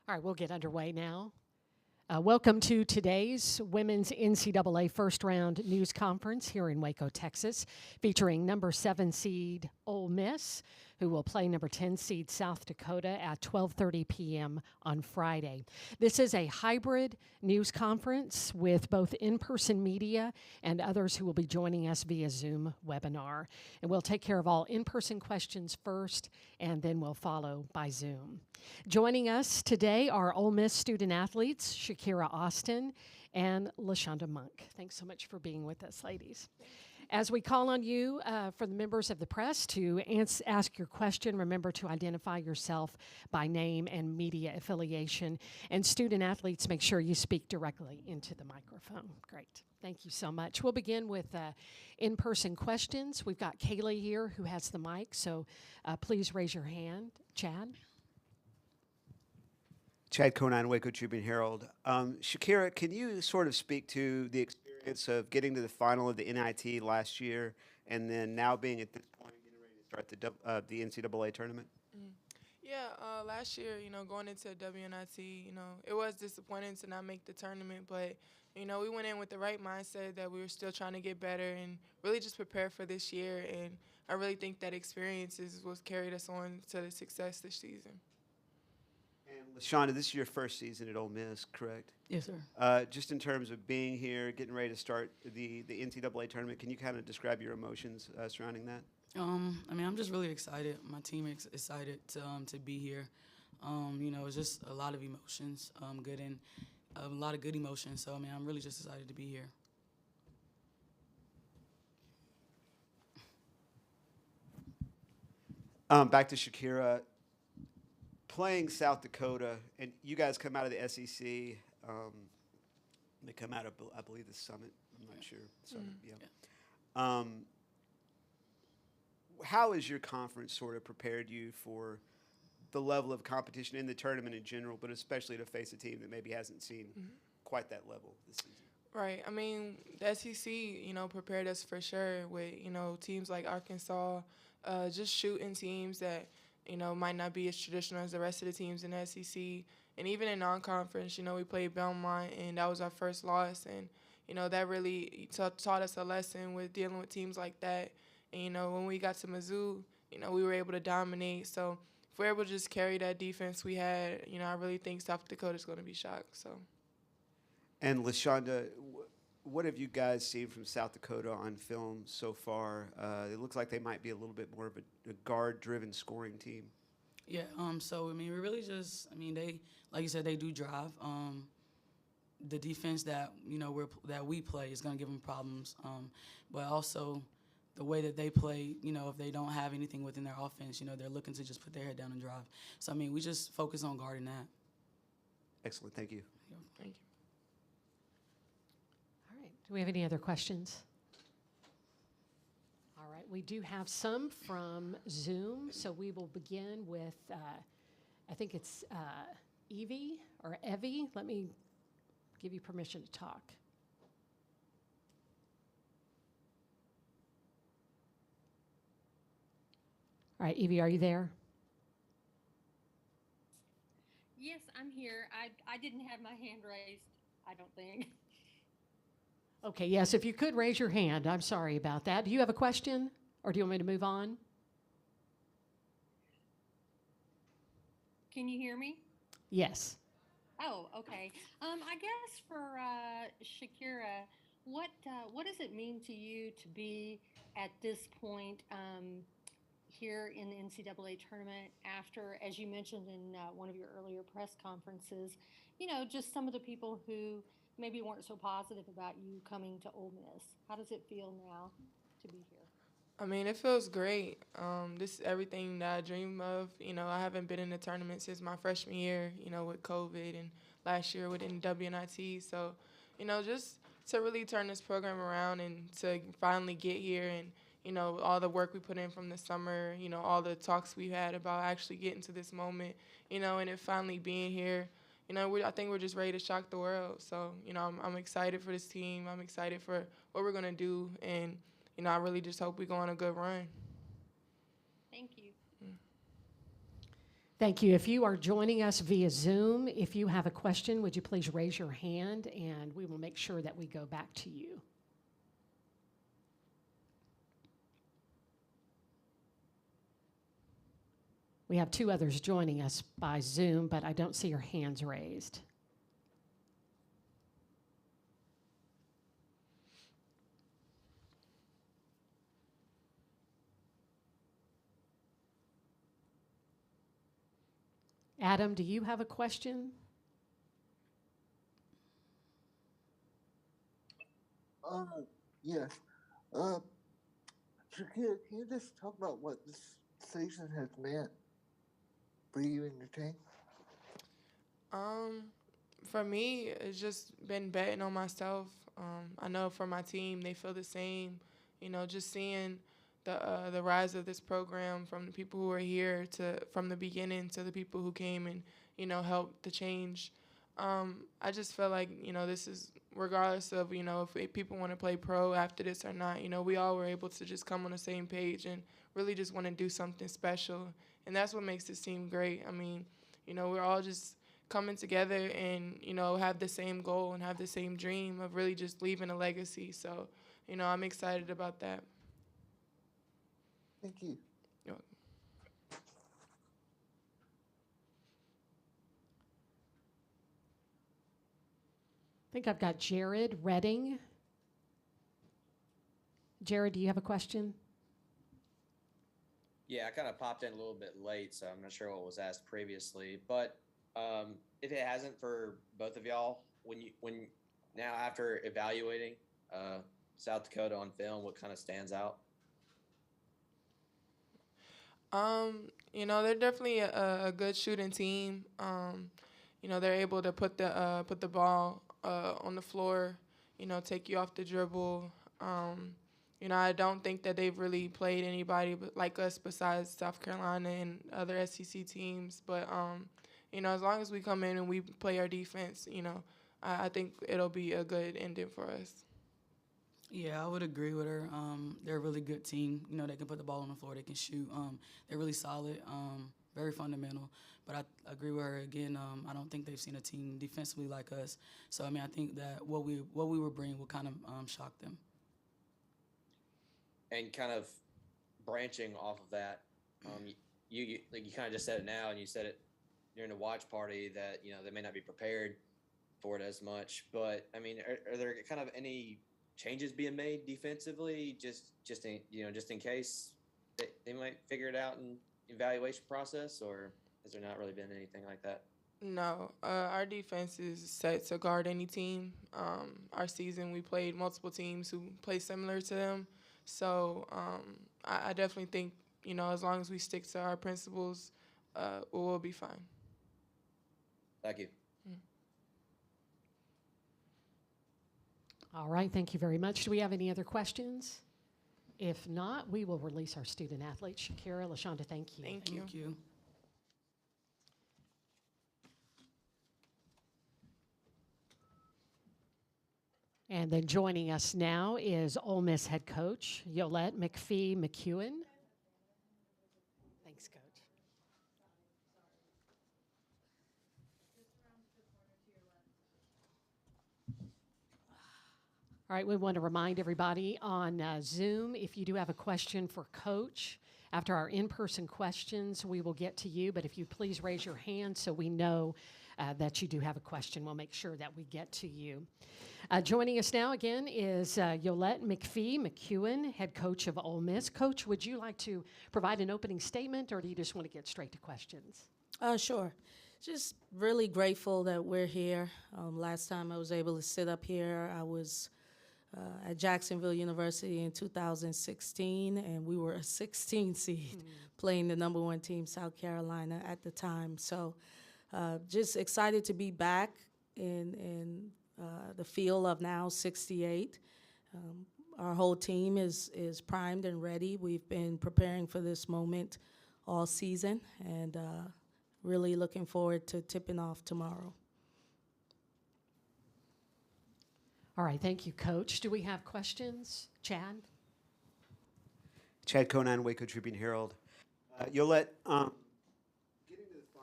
All right, we'll get underway now. Welcome to today's Women's NCAA First Round News Conference here in Waco, Texas, featuring number 7 seed Ole Miss, who will play number 10 seed South Dakota at 12:30 p.m. on Friday. This is a hybrid news conference with both in-person media and others who will be joining us via Zoom webinar. And we'll take care of all in-person questions first, and then we'll follow by Zoom. Joining us today are Ole Miss student athletes Shakira Austin and LaShonda Monk. Thanks so much for being with us, ladies. As we call on you for the members of the press to ask your question, remember to identify yourself by name and media affiliation. And student athletes, make sure you speak directly into the microphone. Great. Thank you so much. We'll begin with in-person questions. We've got Kaylee here who has the mic, so please raise your hand. Chad? Chad Conine, Waco Tribune Herald. Shakira, can you sort of speak to the experience of getting to the final of the NIT last year and then now being at this point getting ready to start the NCAA tournament? Yeah, last year, going into WNIT, it was disappointing to not make the tournament, but, we went in with the right mindset that we were still trying to get better and really just prepare for this year, and I really think that experience is what carried us on to the success this season. And LaShonda, this is your first season at Ole Miss, correct? Yes, sir. Just in terms of being here, getting ready to start the NCAA tournament, can you kind of describe your emotions surrounding that? I'm just really excited. My team is excited to be here. It's just a lot of emotions, good and a lot of good emotions. So, I'm really just excited to be here. Back to Shakira. Playing South Dakota, and you guys come out of the SEC. They come out of, I believe, the Summit. I'm not sure. Summit, yeah. How has your conference sort of prepared you for the level of competition in the tournament in general, but especially to face a team that maybe hasn't seen quite that level this season? Right. The SEC, prepared us for sure with, teams like Arkansas, just shooting teams that, might not be as traditional as the rest of the teams in the SEC. And even in non-conference, we played Belmont, and that was our first loss. And, that really taught us a lesson with dealing with teams like that. And, when we got to Mizzou, we were able to dominate. So if we're able to just carry that defense we had, I really think South Dakota's going to be shocked. So. And LaShonda, what have you guys seen from South Dakota on film so far? It looks like they might be a little bit more of a guard-driven scoring team. Yeah. We really just, they, like you said, they do drive. The defense that that we play is going to give them problems. But also, the way that they play, if they don't have anything within their offense, they're looking to just put their head down and drive. So we just focus on guarding that. Excellent. Thank you. Yeah. Thank you. Do we have any other questions? All right, we do have some from Zoom, so we will begin with, I think it's Evie or Evie. Let me give you permission to talk. All right, Evie, are you there? Yes, I'm here. I didn't have my hand raised, I don't think. Okay, yes, if you could raise your hand. I'm sorry about that. Do you have a question, or do you want me to move on? Can you hear me? Yes. Oh, okay. I guess for Shakira, what does it mean to you to be at this point here in the NCAA tournament after, as you mentioned in one of your earlier press conferences, just some of the people who maybe weren't so positive about you coming to Ole Miss? How does it feel now to be here? It feels great. This is everything that I dream of. I haven't been in a tournament since my freshman year, with COVID, and last year within WNIT. So, just to really turn this program around and to finally get here and, all the work we put in from the summer, all the talks we had about actually getting to this moment, and it finally being here. I think we're just ready to shock the world. So, I'm excited for this team. I'm excited for what we're going to do. And, I really just hope we go on a good run. Thank you. Thank you. If you are joining us via Zoom, if you have a question, would you please raise your hand and we will make sure that we go back to you. We have two others joining us by Zoom, but I don't see your hands raised. Adam, do you have a question? Yes. Uh, Shakira, can you just talk about what this season has meant for you and your team? Um, for me, it's just been betting on myself. I know for my team, they feel the same. You know, just seeing the rise of this program from the people who are here to from the beginning to the people who came and helped the change. I just feel like this is regardless of if people want to play pro after this or not. We all were able to just come on the same page and really just want to do something special, and that's what makes this team great. I mean, we're all just coming together and have the same goal and have the same dream of really just leaving a legacy. So I'm excited about that. Thank you. You're welcome. I think I've got Jared Redding. Jared, do you have a question? Yeah, I kind of popped in a little bit late, so I'm not sure what was asked previously. But if it hasn't for both of y'all, when now after evaluating South Dakota on film, what kind of stands out? They're definitely a good shooting team. They're able to put the ball on the floor, take you off the dribble. I don't think that they've really played anybody like us besides South Carolina and other SEC teams. But, as long as we come in and we play our defense, I think it'll be a good ending for us. Yeah, I would agree with her. They're a really good team. They can put the ball on the floor. They can shoot. They're really solid, very fundamental. But I agree with her again. I don't think they've seen a team defensively like us. So, I think that what we were bringing will kind of shock them. And kind of branching off of that, you kind of just said it now, and you said it during the watch party that they may not be prepared for it as much. But are there kind of any changes being made defensively, just in case they might figure it out in evaluation process, or has there not really been anything like that? No, our defense is set to guard any team. Our season, we played multiple teams who play similar to them. So I definitely think, as long as we stick to our principles, we'll be fine. Thank you. All right, thank you very much. Do we have any other questions? If not, we will release our student athletes. Shakira, LaShonda, thank you. Thank you. Thank you. And then joining us now is Ole Miss head coach Yolette McPhee-McEwen. Thanks, Coach. All right, we want to remind everybody on Zoom, if you do have a question for Coach, after our in-person questions, we will get to you. But if you please raise your hand so we know that you do have a question, we'll make sure that we get to you. Joining us now again is Yolette McPhee-McEwen, head coach of Ole Miss. Coach, would you like to provide an opening statement, or do you just want to get straight to questions? Sure. Just really grateful that we're here. Last time I was able to sit up here, I was at Jacksonville University in 2016, and we were a 16 seed playing the number one team, South Carolina, at the time. So just excited to be back in the field of now 68. Our whole team is primed and ready. We've been preparing for this moment all season, and really looking forward to tipping off tomorrow. All right, thank you, Coach. Do we have questions? Chad? Chad Conan, Waco Tribune Herald. Yolette, getting to the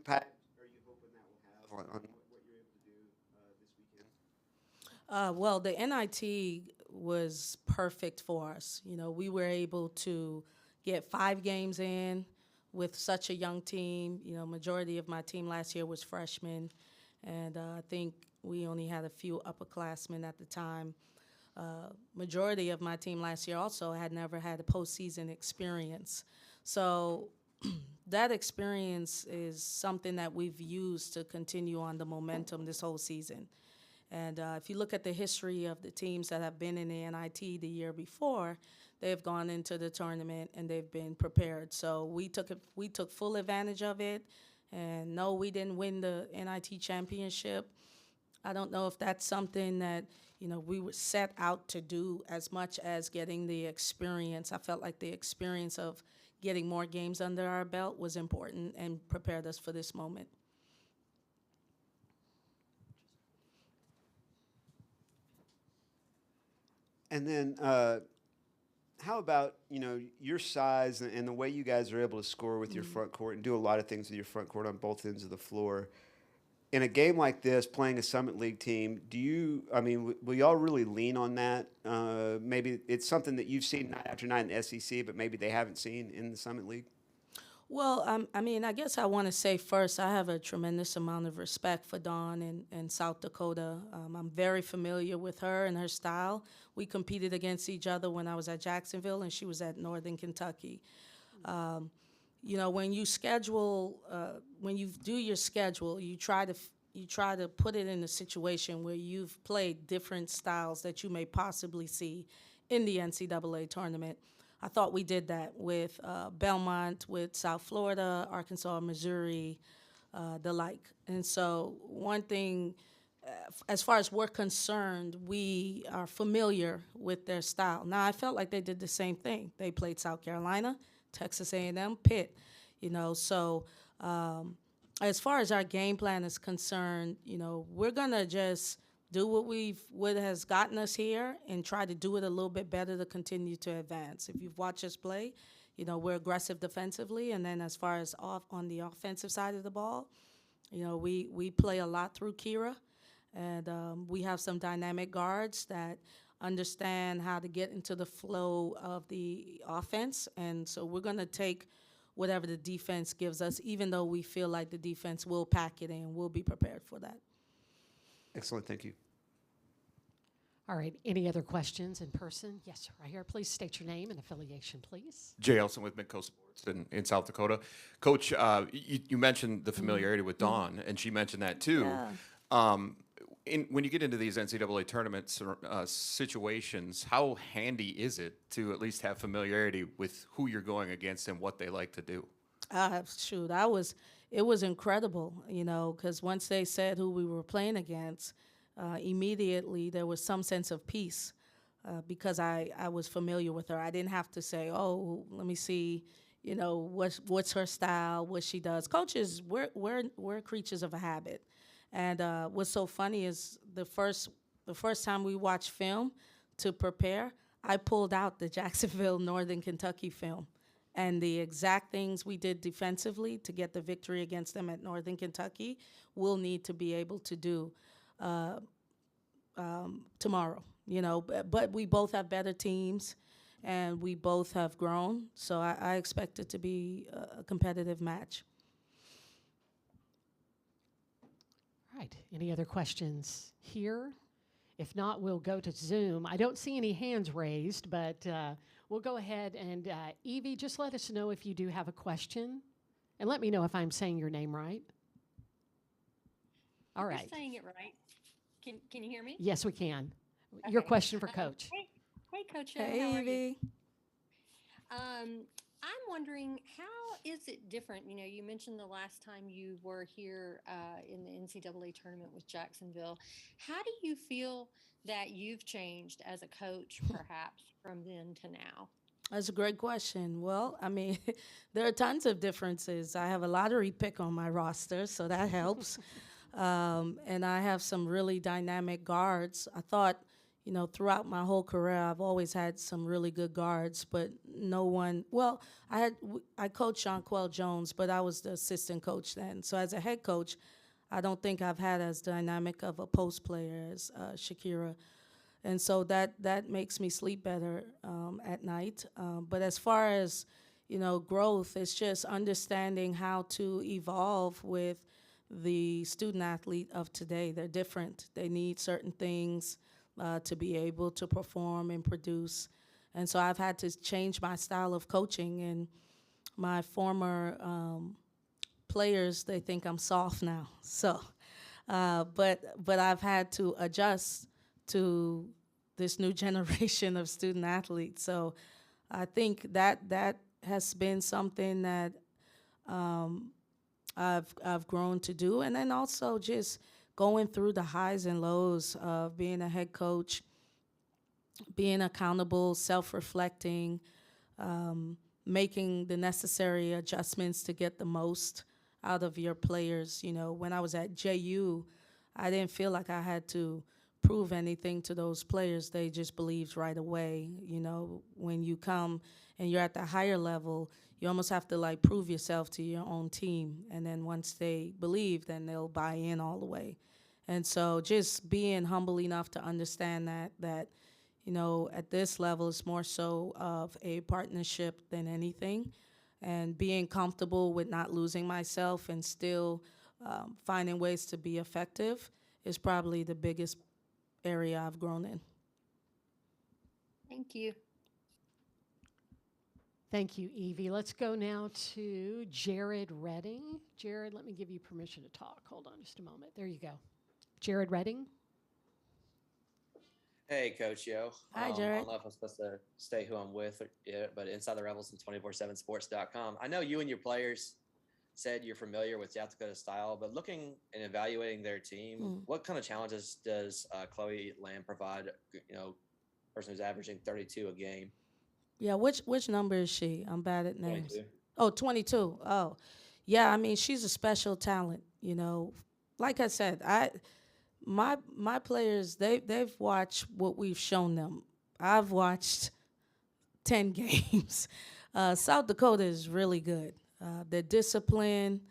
impact are you hoping that will have on what you're able to do this weekend? Well, the NIT was perfect for us. You know, we were able to get 5 games in with such a young team. You know, majority of my team last year was freshmen, and I think we only had a few upperclassmen at the time. Majority of my team last year also had never had a postseason experience. So that experience is something that we've used to continue on the momentum this whole season. And if you look at the history of the teams that have been in the NIT the year before, they've gone into the tournament and they've been prepared. So we took full advantage of it. And no, we didn't win the NIT championship. I don't know if that's something that, you know, we were set out to do as much as getting the experience. I felt like the experience of getting more games under our belt was important and prepared us for this moment. And then, how about your size and the way you guys are able to score with your front court and do a lot of things with your front court on both ends of the floor? In a game like this, playing a Summit League team, will y'all really lean on that? Maybe it's something that you've seen night after night in the SEC, but maybe they haven't seen in the Summit League? Well, I guess I want to say first, I have a tremendous amount of respect for Dawn in South Dakota. I'm very familiar with her and her style. We competed against each other when I was at Jacksonville, and she was at Northern Kentucky. When you schedule, when you do your schedule, you try to put it in a situation where you've played different styles that you may possibly see in the NCAA tournament. I thought we did that with Belmont, with South Florida, Arkansas, Missouri, the like. And so one thing, as far as we're concerned, we are familiar with their style. Now, I felt like they did the same thing. They played South Carolina, Texas A&M, Pitt, So as far as our game plan is concerned, we're going to just do what has gotten us here and try to do it a little bit better to continue to advance. If you've watched us play, we're aggressive defensively, and then as far as on the offensive side of the ball, we play a lot through Kira, and we have some dynamic guards that understand how to get into the flow of the offense, and so we're going to take whatever the defense gives us, even though we feel like the defense will pack it in. We'll be prepared for that. Excellent. Thank you. All right. Any other questions in person? Yes, right here. Please state your name and affiliation, please. Jay Elson with Midco Sports in South Dakota. Coach, you mentioned the familiarity with Dawn, and she mentioned that too. Yeah. When you get into these NCAA tournaments situations, how handy is it to at least have familiarity with who you're going against and what they like to do? Shoot, it was incredible, because once they said who we were playing against, immediately there was some sense of peace because I was familiar with her. I didn't have to say, oh, let me see, what's her style, what she does. Coaches, we're creatures of a habit. And what's so funny is the first time we watched film to prepare, I pulled out the Jacksonville, Northern Kentucky film. And the exact things we did defensively to get the victory against them at Northern Kentucky, we'll need to be able to do tomorrow. But we both have better teams, and we both have grown. So I expect it to be a competitive match. All right. Any other questions here? If not, we'll go to Zoom. I don't see any hands raised, but we'll go ahead and, Evie, just let us know if you do have a question. And let me know if I'm saying your name right. All right. You're saying it right. Can you hear me? Yes, we can. Okay. Your question for Coach. Hey, Coach. Hey, how are you? Evie. I'm wondering, how is it different? You mentioned the last time you were here in the NCAA tournament with Jacksonville. How do you feel that you've changed as a coach, perhaps, from then to now? That's a great question. Well, there are tons of differences. I have a lottery pick on my roster, so that helps. And I have some really dynamic guards. I thought, throughout my whole career, I've always had some really good guards, but no one. Well, I coached Jonquel Jones, but I was the assistant coach then. So as a head coach, I don't think I've had as dynamic of a post player as Shakira, and so that makes me sleep better at night. But as far as growth, it's just understanding how to evolve with the student athlete of today. They're different. They need certain things to be able to perform and produce. And so I've had to change my style of coaching. And my former players, they think I'm soft now. So, but I've had to adjust to this new generation of student athletes. So I think that has been something that I've grown to do. And then also just going through the highs and lows of being a head coach, being accountable, self-reflecting, making the necessary adjustments to get the most out of your players. When I was at JU, I didn't feel like I had to prove anything to those players. They just believed right away. When you come and you're at the higher level, you almost have to prove yourself to your own team. And then once they believe, then they'll buy in all the way. And so just being humble enough to understand that at this level, it's more so of a partnership than anything. And being comfortable with not losing myself and still finding ways to be effective is probably the biggest area I've grown in. Thank you. Thank you, Evie. Let's go now to Jared Redding. Jared, let me give you permission to talk. Hold on just a moment. There you go. Jared Redding. Hey, Coach Yo. Hi, I Jared. don't know if I'm supposed to state who I'm with yet, but Inside the Rebels and 247sports.com. I know you and your players said you're familiar with South Dakota style, but looking and evaluating their team, what kind of challenges does Chloe Lamb provide? Person who's averaging 32 a game. Yeah, which number is she? I'm bad at names. 22. Oh, 22. Oh, yeah. I mean, she's a special talent. Like I said, my players they've watched what we've shown them. I've watched 10 games. South Dakota is really good. They're disciplined.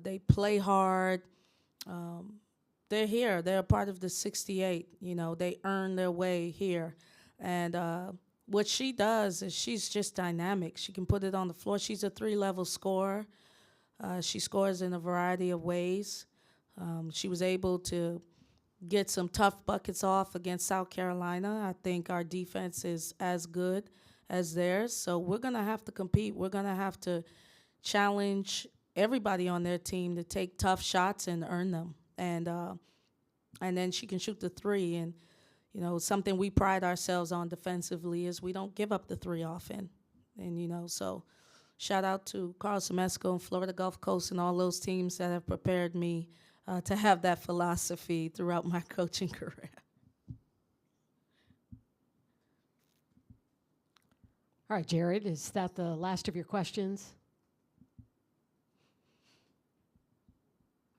They play hard. They're here. They're a part of the 68. They earn their way here, and what she does is she's just dynamic. She can put it on the floor. She's a 3-level scorer. She scores in a variety of ways. She was able to get some tough buckets off against South Carolina. I think our defense is as good as theirs. So we're going to have to compete. We're going to have to challenge everybody on their team to take tough shots and earn them. And then she can shoot the three. And something we pride ourselves on defensively is we don't give up the three often. And, so shout out to Carl Semesco and Florida Gulf Coast and all those teams that have prepared me to have that philosophy throughout my coaching career. All right, Jared, is that the last of your questions?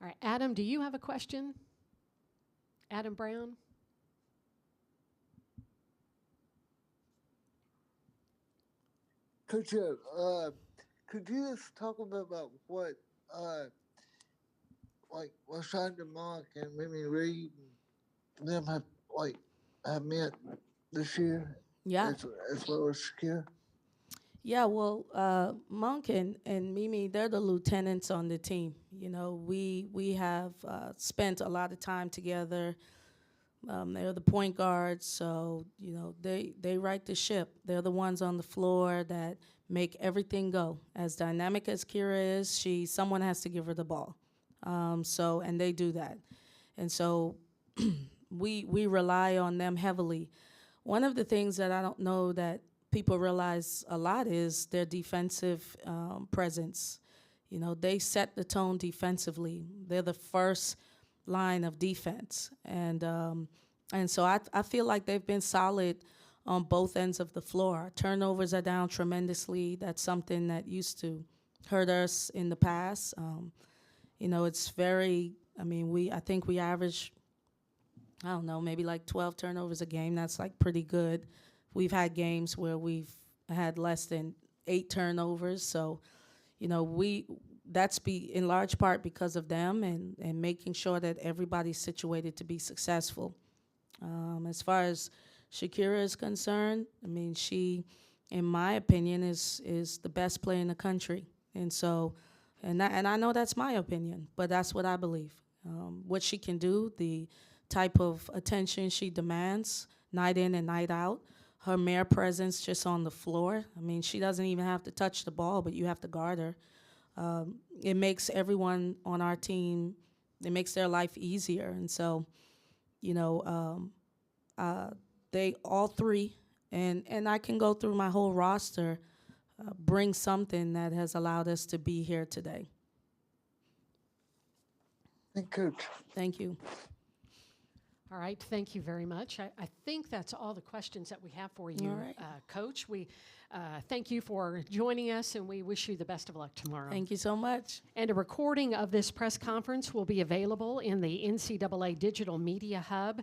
All right, Adam, do you have a question? Adam Brown? Could you just talk a bit about what Rashonda Mock and Mimi Reed and them have meant this year? Yeah. As well as Shakira? Yeah, well, Monk and Mimi, they're the lieutenants on the team. We have spent a lot of time together. They're the point guards, so they right the ship. They're the ones on the floor that make everything go. As dynamic as Kira is, someone has to give her the ball. And they do that, and so we rely on them heavily. One of the things that I don't know that people realize a lot is their defensive presence. They set the tone defensively. They're the first line of defense, and so I feel like they've been solid on both ends of the floor. Turnovers are down tremendously. That's something that used to hurt us in the past. It's very. I think we average I don't know, maybe like 12 turnovers a game. That's like pretty good. We've had games where we've had less than 8 turnovers. So, you know, that's in large part because of them and making sure that everybody's situated to be successful. As far as Shakira is concerned, I mean, she, in my opinion, is the best player in the country. And so, and I know that's my opinion, but that's what I believe. What she can do, the type of attention she demands night in and night out, her mere presence just on the floor. I mean, she doesn't even have to touch the ball, but you have to guard her. It makes everyone on our team, it makes their life easier. And so, you know, they all three, and I can go through my whole roster, bring something that has allowed us to be here today. Thank you. Thank you. All right, thank you very much. I think that's all the questions that we have for you, All right. Coach. We thank you for joining us, and we wish you the best of luck tomorrow. Thank you so much. And a recording of this press conference will be available in the NCAA Digital Media Hub